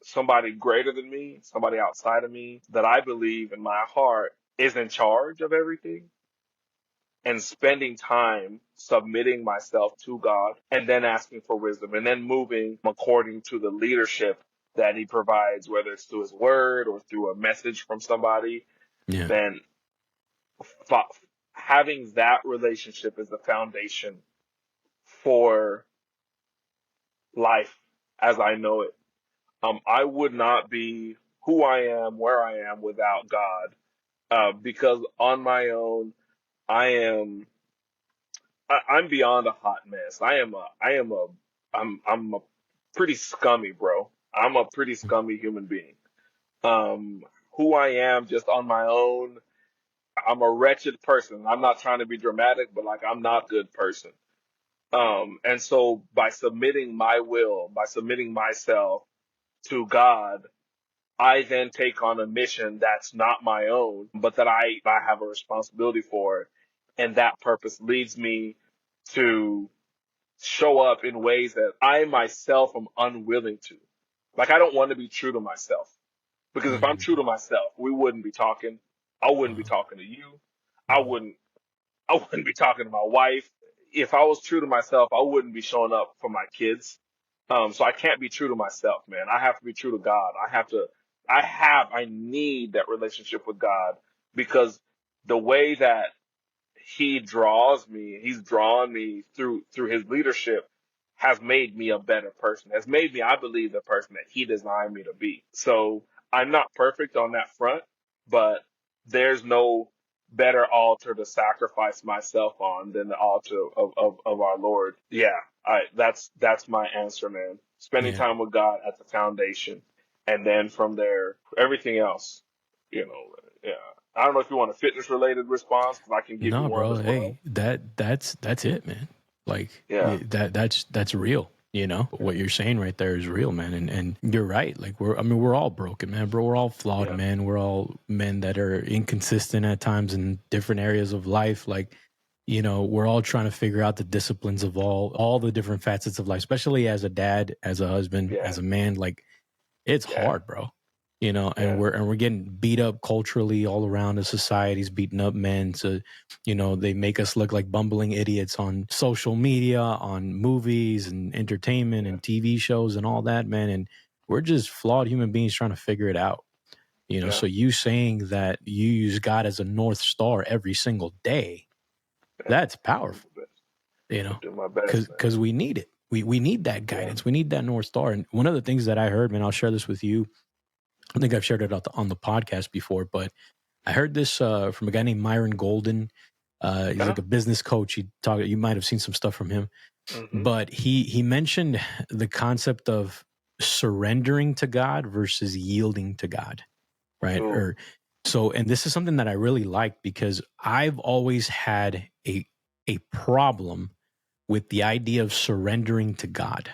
somebody greater than me, somebody outside of me that I believe in my heart is in charge of everything, and spending time submitting myself to God and then asking for wisdom and then moving according to the leadership that he provides, whether it's through his word or through a message from somebody, Yeah. then fa- having that relationship is the foundation for life as I know it. I would not be who I am, where I am without God, because on my own, I am, I'm beyond a hot mess. I'm a pretty scummy, bro. I'm a pretty scummy human being. Um, who I am just on my own, I'm a wretched person. I'm not trying to be dramatic, but like I'm not a good person. And so by submitting my will, by submitting myself to God, I then take on a mission that's not my own, but that I have a responsibility for. And that purpose leads me to show up in ways that I myself am unwilling to. Like, I don't want to be true to myself. Because if I'm true to myself, we wouldn't be talking. I wouldn't be talking to you. I wouldn't I wouldn't be talking to my wife. If I was true to myself, I wouldn't be showing up for my kids. So I can't be true to myself, man. I have to be true to God. I need that relationship with God because the way that he draws me, he's drawn me through his leadership has made me a better person, has made me, I believe, the person that he designed me to be. So I'm not perfect on that front, but there's no better altar to sacrifice myself on than the altar of our Lord. Yeah, that's my answer, man. Spending Yeah. time with God at the foundation. And then from there, everything else, you know, yeah. I don't know if you want a fitness related response because I can give you No, one bro. as well. Hey, that's it, man. Like Yeah. that's real. You know what you're saying right there is real, man. And you're right. Like we're all broken, man, bro. We're all flawed, Yeah. man. We're all men that are inconsistent at times in different areas of life. Like, you know, we're all trying to figure out the disciplines of all the different facets of life, especially as a dad, as a husband, Yeah. as a man. Like, it's Yeah. hard, bro. You know, and Yeah. we're getting beat up culturally all around. The society's beating up men. So, you know, they make us look like bumbling idiots on social media, on movies and entertainment and TV shows and all that, man. And we're just flawed human beings trying to figure it out. You know, Yeah. so you saying that you use God as a North Star every single day, Yeah. that's I'll do powerful, my best. you I'll know, do my best, man. because we need it. We need that Yeah. guidance. We need that North Star. And one of the things that I heard, man, I'll share this with you. I think I've shared it on the podcast before, but I heard this from a guy named Myron Golden. He's Yeah. like a business coach. You might have seen some stuff from him, Mm-hmm. but he mentioned the concept of surrendering to God versus yielding to God, right? Ooh. And this is something that I really like because I've always had a problem with the idea of surrendering to God,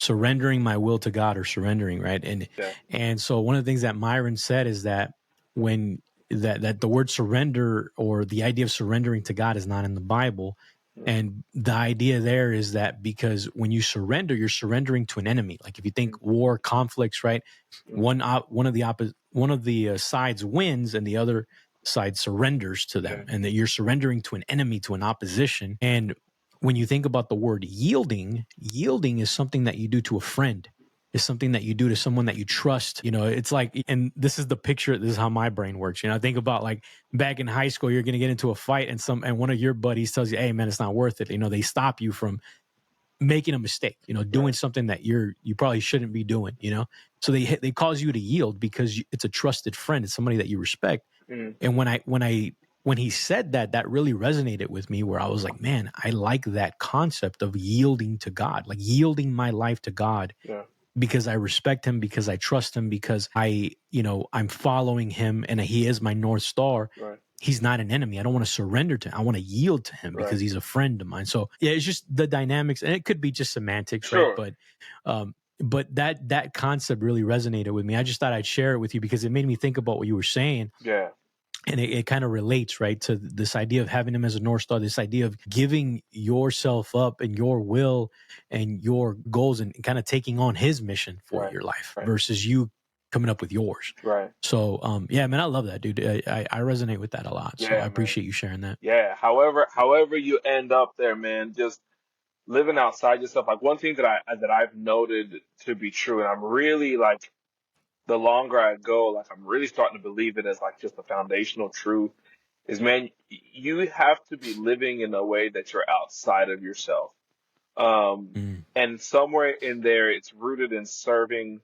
surrendering my will to God or surrendering, right? Yeah. And so one of the things that Myron said is that when that the word surrender or the idea of surrendering to God is not in the Bible. Mm-hmm. And the idea there is that because when you surrender, you're surrendering to an enemy. Like if you think war, conflicts, right? Mm-hmm. One of the sides wins and the other side surrenders to them, Yeah. and that you're surrendering to an enemy, to an opposition. And when you think about the word yielding is something that you do to a friend, is something that you do to someone that you trust. You know, it's like, and this is the picture, this is how my brain works. You know, think about like back in high school, you're going to get into a fight and one of your buddies tells you, hey man, it's not worth it. You know, they stop you from making a mistake, you know, doing something that you probably shouldn't be doing, you know? So they cause you to yield because it's a trusted friend. It's somebody that you respect. Mm-hmm. And when he said that, that really resonated with me, where I was like, man, I like that concept of yielding to God, like yielding my life to God Yeah. because I respect him, because I trust him, because I'm following him and he is my North Star. Right. He's not an enemy. I don't want to surrender to him. I want to yield to him because he's a friend of mine. So yeah, it's just the dynamics, and it could be just semantics, Sure. right? But that concept really resonated with me. I just thought I'd share it with you because it made me think about what you were saying. Yeah. And it kind of relates, right, to this idea of having him as a North Star, this idea of giving yourself up and your will and your goals and kind of taking on his mission for your life versus you coming up with yours. Right. So, yeah, man, I love that, dude. I resonate with that a lot. So Yeah, I man. appreciate you sharing that. Yeah. However you end up there, man, just living outside yourself. Like one thing that I've noted to be true, and I'm really like, the longer I go, like I'm really starting to believe it as like just a foundational truth is, man, you have to be living in a way that you're outside of yourself. And somewhere in there, it's rooted in serving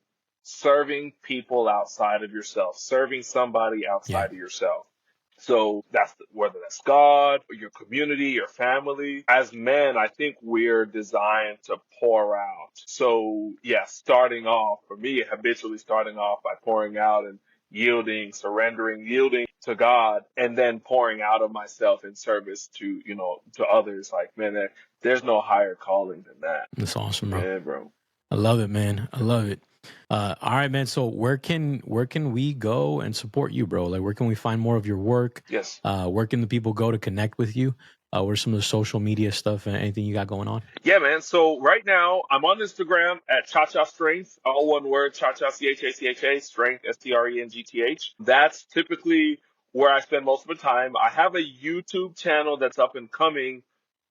people outside of yourself, serving somebody outside of yourself. So whether that's God or your community, your family. As men, I think we're designed to pour out. So yeah, starting off for me, habitually starting off by pouring out and yielding, surrendering, yielding to God, and then pouring out of myself in service to, to others. Like, man, there's no higher calling than that. That's awesome, bro. Yeah, bro. I love it, man. I love it. All right, man. So where can we go and support you, bro? Like, where can we find more of your work? Yes. Where can the people go to connect with you? What are some of the social media stuff and anything you got going on? Yeah, man. So right now I'm on Instagram at Chacha Strength, all one word, Chacha, Chacha, Strength, Strength. That's typically where I spend most of the time. I have a YouTube channel that's up and coming,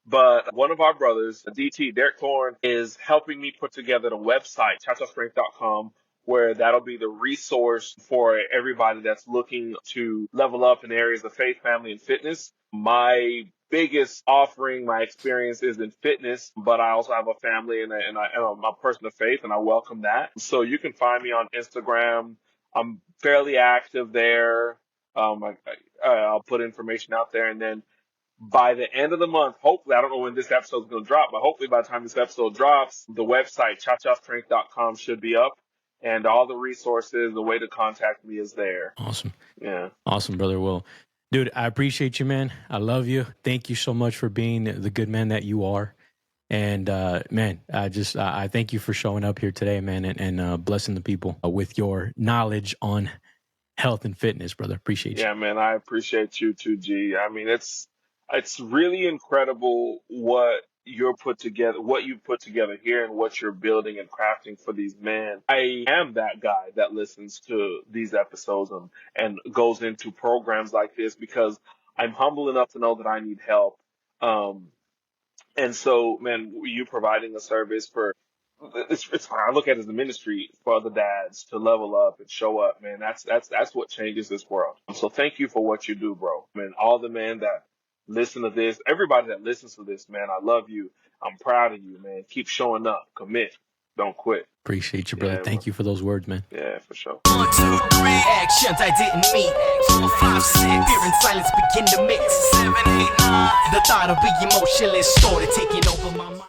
but one of our brothers, DT, Derek Thorne, is helping me put together the website, chachastrength.com, where that'll be the resource for everybody that's looking to level up in areas of faith, family, and fitness. My biggest offering, my experience is in fitness, but I also have a family and I'm a person of faith, and I welcome that. So you can find me on Instagram. I'm fairly active there. I'll put information out there, and then by the end of the month, hopefully, I don't know when this episode is going to drop, but hopefully by the time this episode drops, the website, chachastrength.com, should be up, and all the resources, the way to contact me is there. Awesome. Yeah. Awesome, brother. Well, dude, I appreciate you, man. I love you. Thank you so much for being the good man that you are. And, man, I thank you for showing up here today, man, and blessing the people with your knowledge on health and fitness, brother. Appreciate you. Yeah, man, I appreciate you too, G. I mean, it's really incredible what you've put together here and what you're building and crafting for these men. I am that guy that listens to these episodes and goes into programs like this because I'm humble enough to know that I need help. And so, man, you providing a service for it's I look at it as a ministry for other dads to level up and show up, man. That's what changes this world. So thank you for what you do, bro. Man, all the men that listen to this, everybody that listens to this, man, I love you. I'm proud of you, man. Keep showing up. Commit. Don't quit. Appreciate you, brother. Yeah, thank you for those words, man. Yeah, for sure. 1, 2, 3 actions I didn't meet. 4, 5, 6 fear and silence begin to mix. 7, 8, 9 the thought of being emotionless started taking over my mind.